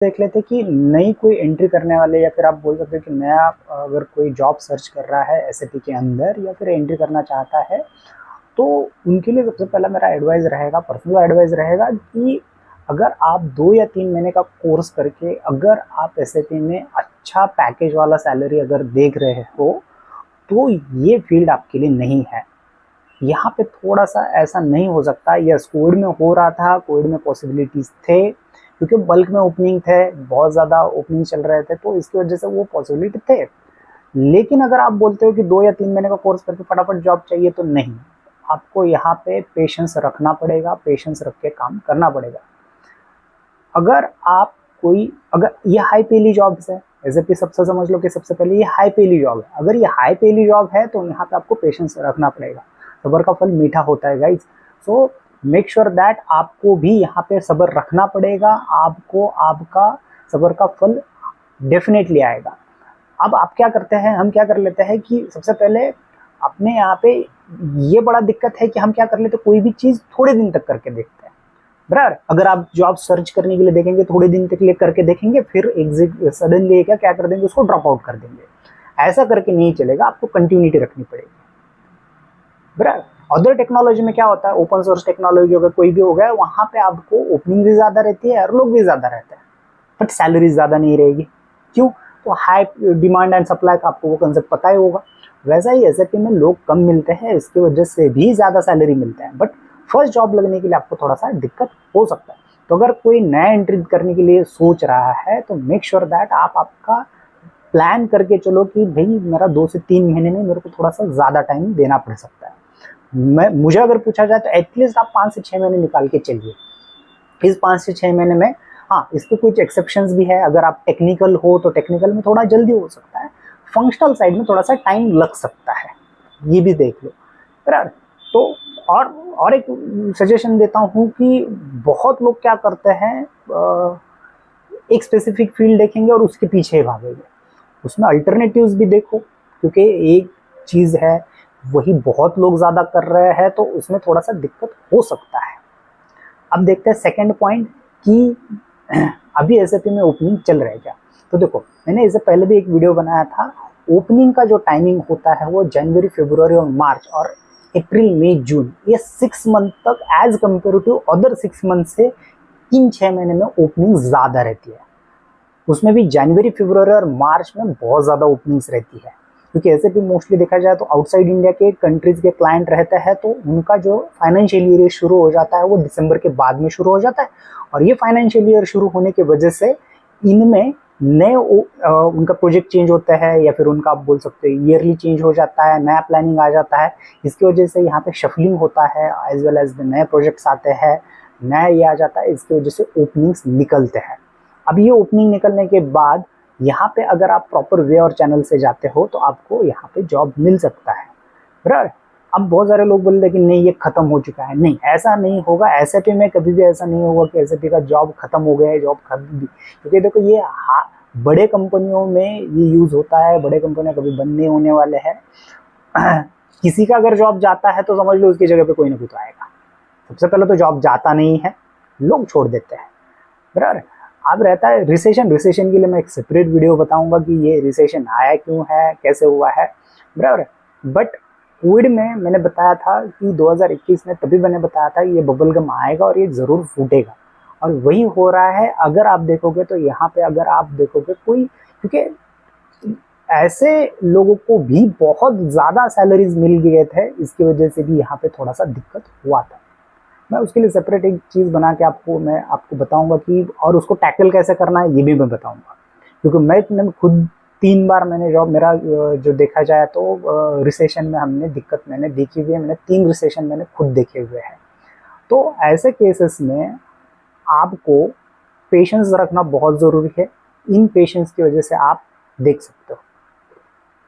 देख लेते कि नई कोई एंट्री करने वाले या फिर आप बोल सकते हो कि नया अगर कोई जॉब सर्च कर रहा है एसएपी के अंदर या फिर एंट्री करना चाहता है, तो उनके लिए सबसे पहला मेरा एडवाइस रहेगा, पर्सनल एडवाइस रहेगा कि अगर आप 2 या 3 महीने का कोर्स करके अगर आप एसएपी में अच्छा पैकेज वाला सैलरी अगर देख रहे हो, तो ये फील्ड आपके लिए नहीं है। यहाँ पे थोड़ा-सा ऐसा नहीं हो सकता। यस, कोविड में हो रहा था, कोविड में पॉसिबिलिटीज़ थे, क्योंकि बल्क में ओपनिंग थे, बहुत ज़्यादा ओपनिंग चल रहे थे, तो इसकी वजह से वो पॉसिबिलिटी थे। लेकिन अगर आप बोलते हो कि 2 या 3 महीने का कोर्स करके फटाफट जॉब चाहिए, तो नहीं। आपको यहाँ पे पेशेंस रखना पड़ेगा, पेशेंस रख के काम करना पड़ेगा। अगर ये हाई पेली जॉब्स है, एसएपी सबसे समझ लो कि सबसे पहले ये हाई पेली जॉब है। अगर ये हाई पेली जॉब है तो यहाँ पे आपको पेशेंस रखना पड़ेगा। सब्र का फल मीठा होता है guys. So make sure that आपको भी यहाँ पे सब्र रखना पड़ेगा। आपको आपका सब्र का फल डेफिनेटली आएगा। अब आप क्या करते हैं, हम क्या कर लेते हैं कि सबसे पहले अपने यहाँ पे ये बड़ा दिक्कत है कि हम क्या कर लेते हैं, कोई भी चीज़ थोड़े दिन तक करके देखते हैं। बराबर, अगर आप जॉब सर्च करने के लिए देखेंगे, थोड़े दिन तक लिए करके देखेंगे, फिर एग्जिट सडनली क्या कर देंगे, उसको ड्रॉप आउट कर देंगे। ऐसा करके नहीं चलेगा, आपको कंटिन्यूटी रखनी पड़ेगी। बराबर, अदर टेक्नोलॉजी में क्या होता है, ओपन सोर्स टेक्नोलॉजी अगर कोई भी हो गया, वहां पे आपको ओपनिंग भी ज्यादा रहती है और लोग भी ज्यादा रहते हैं, बट सैलरी ज्यादा नहीं रहेगी। क्यों? तो हाई डिमांड एंड सप्लाई का आपको वो कंसेप्ट पता ही होगा। वैसा ही एसएपी में लोग कम मिलते हैं, इसकी वजह से भी ज्यादा सैलरी मिलता है, बट फर्स्ट जॉब लगने के लिए आपको थोड़ा सा दिक्कत हो सकता है। तो अगर कोई नया एंट्री करने के लिए सोच रहा है, तो मेक श्योर दैट आप आपका प्लान करके चलो कि भाई मेरा 2 से 3 महीने में मेरे को थोड़ा सा ज़्यादा टाइम देना पड़ सकता है। मुझे अगर पूछा जाए तो एटलीस्ट आप 5 से 6 महीने निकाल के चलिए। इस 5 से 6 महीने में, हाँ, इसके कुछ एक्सेप्शंस भी है। अगर आप टेक्निकल हो तो टेक्निकल में थोड़ा जल्दी हो सकता है, फंक्शनल साइड में थोड़ा सा टाइम लग सकता है, ये भी देख लो। बराबर, तो और एक सजेशन देता हूँ कि बहुत लोग क्या करते हैं, एक स्पेसिफिक फील्ड देखेंगे और उसके पीछे ही भागेंगे। उसमें अल्टरनेटिव्स भी देखो, क्योंकि एक चीज़ है वही बहुत लोग ज़्यादा कर रहे हैं, तो उसमें थोड़ा सा दिक्कत हो सकता है। अब देखते हैं सेकंड पॉइंट कि अभी एसएपी में ओपनिंग चल रहा है क्या। तो देखो, मैंने इससे पहले भी एक वीडियो बनाया था। ओपनिंग का जो टाइमिंग होता है वो जनवरी, फरवरी और मार्च और अप्रैल, मई, जून, ये 6 मंथ तक as compare to other 6 month से 3-6 महीने में ओपनिंग ज़्यादा रहती है। उसमें भी जनवरी, फरवरी और मार्च में बहुत ज़्यादा ओपनिंग्स रहती है, क्योंकि ऐसे भी मोस्टली देखा जाए तो आउटसाइड इंडिया के कंट्रीज के क्लाइंट रहते हैं, तो उनका जो फाइनेंशियल ईयर शुरू हो जाता है वो दिसंबर के बाद में शुरू हो जाता है। और ये फाइनेंशियल ईयर शुरू होने की वजह से इनमें नए उनका प्रोजेक्ट चेंज होता है, या फिर उनका आप बोल सकते हो ईयरली चेंज हो जाता है, नया प्लानिंग आ जाता है। इसकी वजह से यहाँ पे शफलिंग होता है, एज वेल एज नए प्रोजेक्ट्स आते हैं, नया ये आ जाता है। इसकी वजह से ओपनिंग्स निकलते हैं। अब ये ओपनिंग निकलने के बाद यहाँ पे अगर आप प्रॉपर वे और चैनल से जाते हो तो आपको यहाँ पे जॉब मिल सकता है। बराबर, अब बहुत सारे लोग बोलते हैं कि नहीं ये खत्म हो चुका है। नहीं, ऐसा नहीं होगा। एसएपी में कभी भी ऐसा नहीं होगा कि एसएपी का जॉब खत्म हो गया है, जॉब खत्म भी, क्योंकि देखो ये बड़े कंपनियों में ये यूज होता है, बड़े कंपनियां कभी बंद नहीं होने वाले हैं। किसी का अगर जॉब जाता है तो समझ लो उसकी जगह पे कोई ना कोई तो आएगा। सबसे पहले तो जॉब जाता नहीं है, लोग छोड़ देते हैं। बराबर, अब रहता है रिसेशन। रिसेशन के लिए मैं एक सेपरेट वीडियो बताऊंगा कि ये रिसेशन आया क्यों है, कैसे हुआ है। बराबर, बट कोविड में मैंने बताया था कि 2021 में, तभी मैंने बताया था ये बबल गम आएगा और ये ज़रूर फूटेगा, और वही हो रहा है। अगर आप देखोगे तो यहाँ पे अगर आप देखोगे कोई, क्योंकि ऐसे लोगों को भी बहुत ज़्यादा सैलरीज मिल गए थे, इसकी वजह से भी यहाँ पे थोड़ा सा दिक्कत हुआ था। मैं उसके लिए सेपरेट एक चीज़ बना के मैं आपको बताऊंगा कि, और उसको टैकल कैसे करना है ये भी मैं बताऊंगा, क्योंकि मैंने खुद 3 बार मैंने जॉब, मेरा जो देखा जाए तो रिसेशन में हमने दिक्कत मैंने देखी हुई है। मैंने 3 रिसेशन मैंने खुद देखे हुए हैं। तो ऐसे केसेस में आपको पेशेंस रखना बहुत ज़रूरी है। इन पेशेंस की वजह से आप देख सकते हो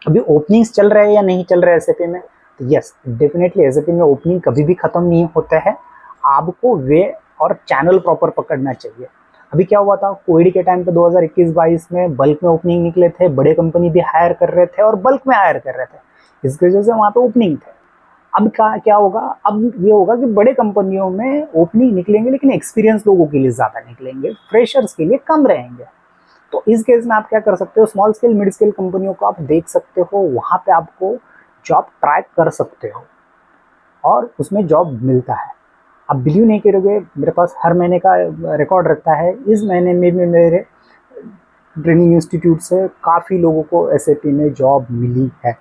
अभी ओपनिंग्स चल रहे हैं या नहीं चल रहे एसएपी में। तो यस, डेफिनेटली एसएपी में ओपनिंग कभी भी ख़त्म नहीं होते हैं। आपको वे और चैनल प्रॉपर पकड़ना चाहिए। अभी क्या हुआ था, कोविड के टाइम पे 2021-22 में बल्क में ओपनिंग निकले थे, बड़े कंपनी भी हायर कर रहे थे और बल्क में हायर कर रहे थे, इसकी वजह से वहाँ पे ओपनिंग थे। अब क्या होगा, अब ये होगा कि बड़े कंपनियों में ओपनिंग निकलेंगे लेकिन एक्सपीरियंस लोगों के लिए ज़्यादा निकलेंगे, फ्रेशर्स के लिए कम रहेंगे। तो इस केस में आप क्या कर सकते हो, स्मॉल स्केल मिड स्केल कंपनियों को आप देख सकते हो, वहाँ पे आपको जॉब ट्राई कर सकते हो और उसमें जॉब मिलता है। आप बिलीव नहीं करोगे, मेरे पास हर महीने का रिकॉर्ड रहता है, इस महीने में भी मेरे ट्रेनिंग इंस्टीट्यूट से काफ़ी लोगों को एसएपी में जॉब मिली है।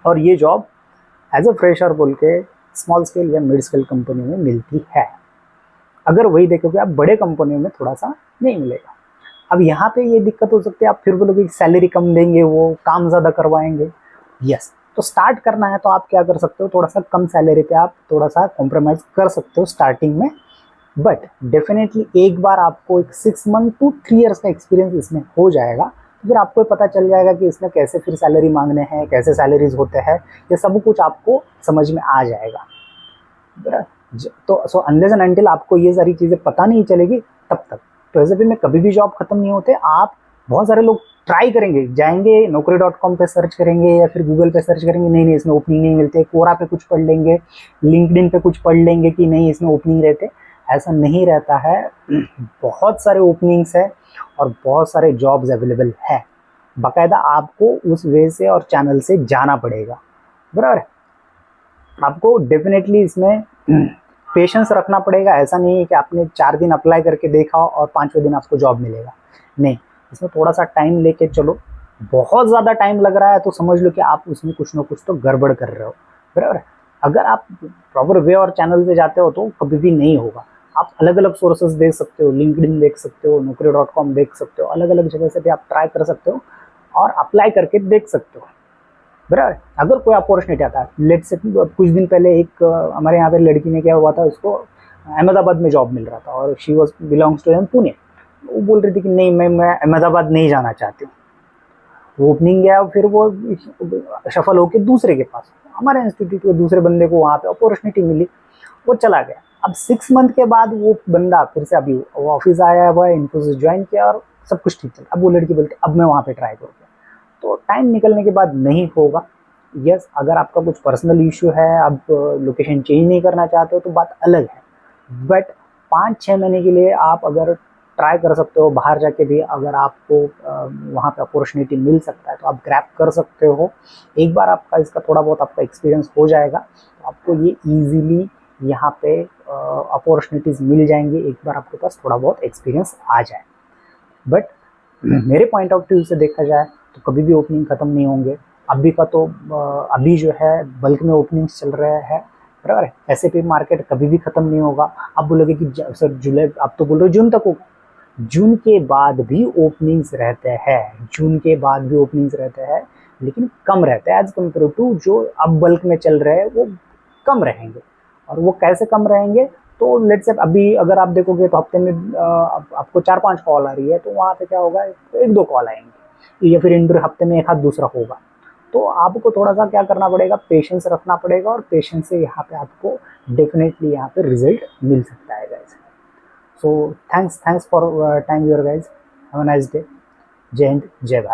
और ये जॉब एज अ फ्रेशर बोल के स्मॉल स्केल या मिड स्केल कंपनी में मिलती है। अगर वही देखोगे आप बड़े कंपनियों में थोड़ा सा नहीं मिलेगा। अब यहाँ पे ये दिक्कत हो सकती है, आप फिर बोलोगे सैलरी कम देंगे, वो काम ज़्यादा करवाएंगे। यस, तो स्टार्ट करना है तो आप क्या कर सकते हो, थोड़ा सा कम सैलरी पे आप थोड़ा सा कॉम्प्रोमाइज़ कर सकते हो स्टार्टिंग में। बट डेफिनेटली एक बार आपको एक 6 मंथ टू 3 ईयर्स का एक्सपीरियंस इसमें हो जाएगा, तो फिर आपको पता चल जाएगा कि इसमें कैसे फिर सैलरी मांगने हैं, कैसे सैलरीज होते हैं, ये सब कुछ आपको समझ में आ जाएगा। तो सो अनलेस एंड अनटिल आपको ये सारी चीज़ें पता नहीं चलेगी तब तक तो एसएपी में कभी भी जॉब खत्म नहीं होते। आप बहुत सारे लोग ट्राई करेंगे, जाएंगे naukri.com पे सर्च करेंगे या फिर गूगल पे सर्च करेंगे, नहीं इसमें ओपनिंग नहीं मिलते, कोरा पे कुछ पढ़ लेंगे, लिंक्डइन पे कुछ पढ़ लेंगे कि नहीं इसमें ओपनिंग रहते। ऐसा नहीं रहता है, बहुत सारे ओपनिंग्स है और बहुत सारे जॉब्स अवेलेबल है। बाकायदा आपको उस वे से और चैनल से जाना पड़ेगा, बराबर है। आपको डेफिनेटली इसमें पेशेंस रखना पड़ेगा। ऐसा नहीं है कि आपने 4 दिन अप्लाई करके देखा और 5वें दिन आपको जॉब मिलेगा, नहीं, इसमें थोड़ा सा टाइम लेके चलो। बहुत ज़्यादा टाइम लग रहा है तो समझ लो कि आप उसमें कुछ ना कुछ तो गड़बड़ कर रहे हो, बराबर है। अगर आप प्रॉपर वे और चैनल से जाते हो तो कभी भी नहीं होगा। आप अलग अलग सोर्सेज देख सकते हो, लिंक्डइन देख सकते हो, naukri.com देख सकते हो, अलग अलग जगह से भी आप ट्राई कर सकते हो और अप्लाई करके देख सकते हो, बराबर। अगर कोई अपॉर्चुनिटी आता है, लेट से कुछ दिन पहले एक हमारे यहाँ पे लड़की ने क्या हुआ था, उसको अहमदाबाद में जॉब मिल रहा था और she was belongs to Pune. वो बोल रही थी कि नहीं मैं अहमदाबाद नहीं जाना चाहती हूँ। वो ओपनिंग गया, फिर वो सफल होकर दूसरे के पास, हमारे इंस्टीट्यूट के दूसरे बंदे को वहाँ पे अपॉर्चुनिटी मिली, वो चला गया। अब 6 मंथ के बाद वो बंदा फिर से अभी वो ऑफिस आया हुआ है, इन्फोसिस ज्वाइन किया और सब कुछ ठीक चल। अब वो लड़की बोलती अब मैं वहाँ पे ट्राई करूँगा, तो टाइम निकलने के बाद नहीं होगा। यस, अगर आपका कुछ पर्सनल इशू है, आप लोकेशन चेंज नहीं करना चाहते हो तो बात अलग है। बट 5-6 महीने के लिए आप अगर ट्राई कर सकते हो बाहर जाके भी, अगर आपको वहाँ पे अपॉर्चुनिटी मिल सकता है तो आप ग्रैब कर सकते हो। एक बार आपका इसका थोड़ा बहुत आपका एक्सपीरियंस हो जाएगा तो आपको ये ईजिली यहाँ पे अपॉर्चुनिटीज़ मिल जाएंगी, एक बार आपके पास थोड़ा बहुत एक्सपीरियंस आ जाए। बट मेरे पॉइंट ऑफ व्यू से देखा जाए तो कभी भी ओपनिंग ख़त्म नहीं होंगे। अभी का तो अभी जो है बल्क में ओपनिंग्स चल रहे हैं, बराबर है। एसएपी मार्केट कभी भी ख़त्म नहीं होगा। आप बोलोगे कि सर जुलाई, आप तो बोल रहे हो जून तक होगा, जून के बाद भी ओपनिंग्स रहते हैं, जून के बाद भी ओपनिंग्स रहते हैं, लेकिन कम रहते हैं एज कम्पेयर टू जो अब बल्क में चल रहे हैं, वो कम रहेंगे। और वो कैसे कम रहेंगे, तो लेट्स से अभी अगर आप देखोगे तो हफ्ते में आपको 4-5 कॉल आ रही है, तो वहाँ पे क्या होगा, 1-2 कॉल आएंगे या फिर इंटरव्यू हफ्ते में 1 आध दूसरा होगा। तो आपको थोड़ा सा क्या करना पड़ेगा, पेशेंस रखना पड़ेगा और पेशेंस से यहाँ पे आपको डेफिनेटली यहाँ पे रिजल्ट मिल सकता है guys. So thanks for time your guys, have a nice day. जय हिंद, जय भारत।